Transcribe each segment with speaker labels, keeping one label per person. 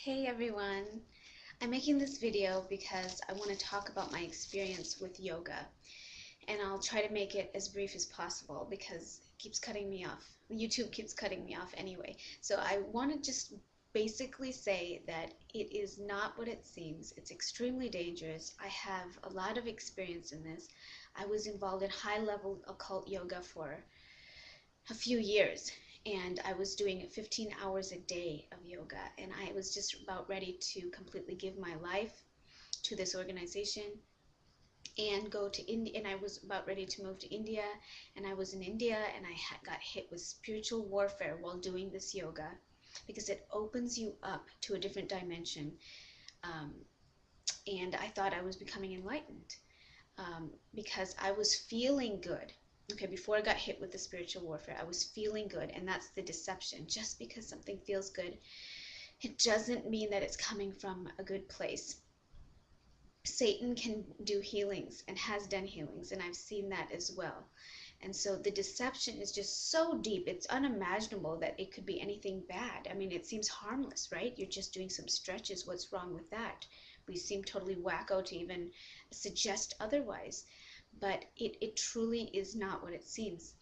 Speaker 1: Hey everyone! I'm making this video because I want to talk about my experience with yoga, and I'll try to make it as brief as possible because it keeps cutting me off. YouTube keeps cutting me off anyway. So I want to just basically say that it is not what it seems. It's extremely dangerous. I have a lot of experience in this. I was involved in high-level occult yoga for a few years, and I was doing 15 hours a day of yoga, and I was just about ready to completely give my life to this organization and go to India. And I was about ready to move to India, and I was in India, and I got hit with spiritual warfare while doing this yoga because it opens you up to a different dimension. um, and I thought I was becoming enlightened, because I was feeling good. Okay, before I got hit with the spiritual warfare, I was feeling good, and that's the deception. Just because something feels good, it doesn't mean that it's coming from a good place. Satan can do healings and has done healings, and I've seen that as well. And so the deception is just so deep, it's unimaginable that it could be anything bad. I mean, it seems harmless, right? You're just doing some stretches. What's wrong with that? We seem totally wacko to even suggest otherwise. But it truly is not what it seems.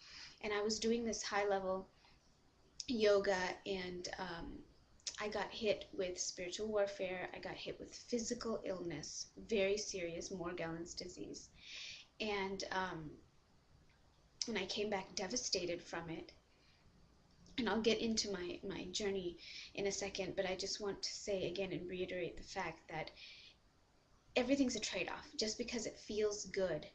Speaker 1: And I was doing this high-level yoga, and I got hit with spiritual warfare. I got hit with physical illness, very serious Morgellons disease. And I came back devastated from it. And I'll get into my journey in a second, but I just want to say again and reiterate the fact that everything's a trade-off. Just because it feels good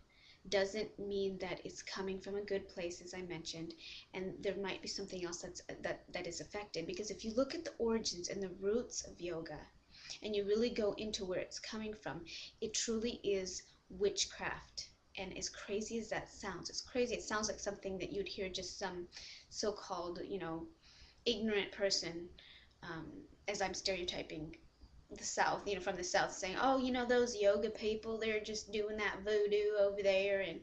Speaker 1: doesn't mean that it's coming from a good place, as I mentioned, and there might be something else that is affected. Because if you look at the origins and the roots of yoga, and you really go into where it's coming from, it truly is witchcraft. And as crazy as that sounds, it's crazy. It sounds like something that you'd hear just some so-called, ignorant person, as I'm stereotyping the South, from the South, saying, oh, those yoga people, they're just doing that voodoo over there, and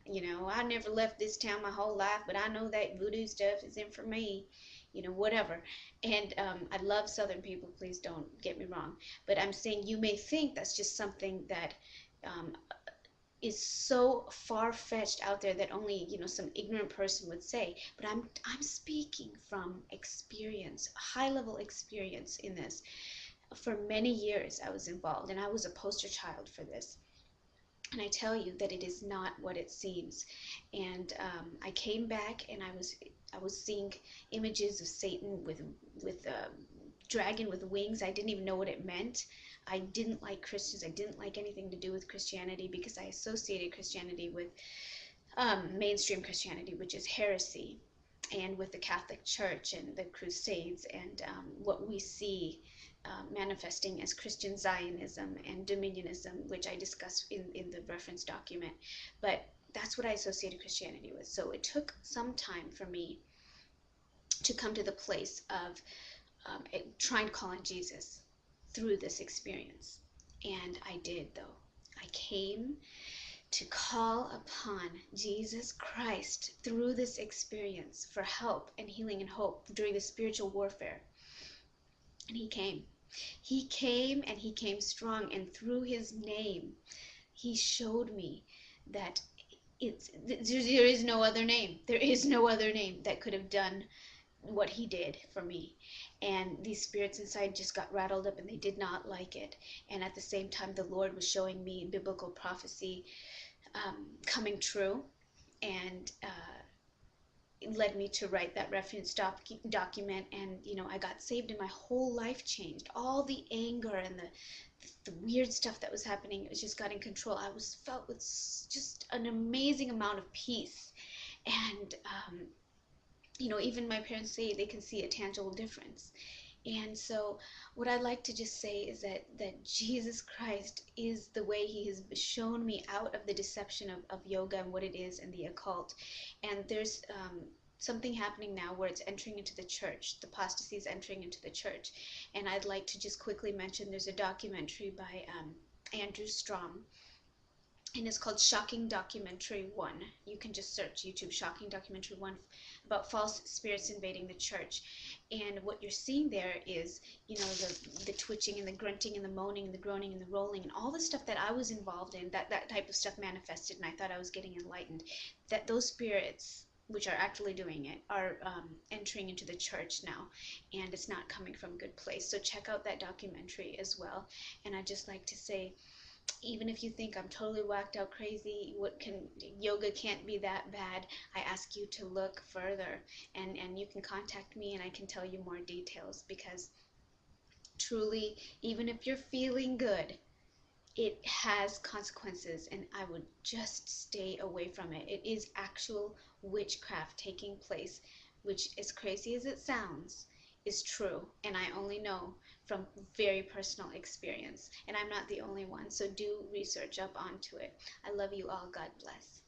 Speaker 1: I never left this town my whole life, but I know that voodoo stuff is in for me, whatever. And I love Southern people, please don't get me wrong, but I'm saying you may think that's just something that is so far-fetched out there that only some ignorant person would say. But I'm speaking from experience, high-level experience in this. For many years I was involved, and I was a poster child for this. And I tell you that it is not what it seems. And I came back, and I was seeing images of Satan with a dragon with wings. I didn't even know what it meant. I didn't like Christians. I didn't like anything to do with Christianity because I associated Christianity with mainstream Christianity, which is heresy, and with the Catholic Church and the Crusades, and what we see manifesting as Christian Zionism and Dominionism, which I discuss in the reference document. But that's what I associated Christianity with. So it took some time for me to come to the place of trying to call on Jesus through this experience. And I did, though. I came to call upon Jesus Christ through this experience for help and healing and hope during the spiritual warfare. And he came. He came, and he came strong, and through his name, he showed me that there is no other name. There is no other name that could have done what he did for me. And these spirits inside just got rattled up, and they did not like it. And at the same time, the Lord was showing me biblical prophecy coming true, and it led me to write that reference document. And I got saved, and my whole life changed. All the anger and the weird stuff that was happening, it was just got in control. I was felt with just an amazing amount of peace. And even my parents say they can see a tangible difference. And so what I'd like to just say is that Jesus Christ is the way. He has shown me out of the deception of yoga and what it is and the occult. And there's something happening now where it's entering into the church. The apostasy is entering into the church. And I'd like to just quickly mention there's a documentary by Andrew Strom, and it's called Shocking Documentary 1. You can just search YouTube Shocking Documentary 1 about false spirits invading the church. And what you're seeing there is, the twitching and the grunting and the moaning and the groaning and the rolling and all the stuff that I was involved in, that type of stuff manifested, and I thought I was getting enlightened. That those spirits, which are actually doing it, are entering into the church now, and it's not coming from a good place. So check out that documentary as well. And I'd just like to say, even if you think I'm totally whacked out crazy, yoga can't be that bad, I ask you to look further, and you can contact me and I can tell you more details, because truly, even if you're feeling good, it has consequences, and I would just stay away from it. It is actual witchcraft taking place, which, as crazy as it sounds, is true, and I only know from very personal experience, and I'm not the only one, so do research up onto it. I love you all. God bless.